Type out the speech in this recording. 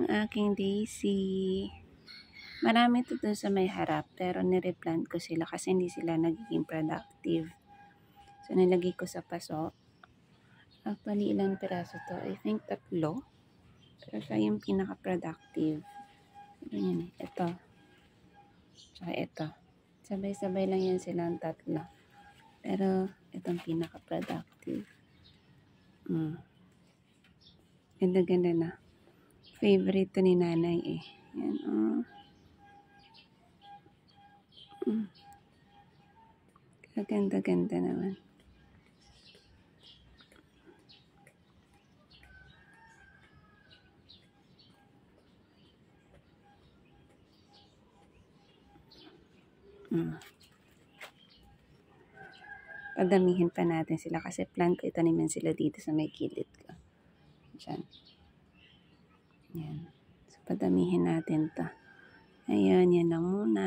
aking daisy. Marami to dun sa may harap, pero nireplant ko sila kasi hindi sila nagiging productive. So, nilagay ko sa paso. Actually, ilang piraso to? I think 3. Pero siya yung pinaka-productive. Ano yan? Ito. Tsaka ito. Sabay-sabay lang yan silang 3. Pero, itong pinaka-productive. Ganda-ganda na. Favorite to ni nanay eh. Yan, oh. Ganda-ganda naman. Padamihin pa natin sila kasi plan ko itaniman sila dito sa may kilid ko. Diyan. Yan. So, padamihin natin to. Ayan, yan lang muna.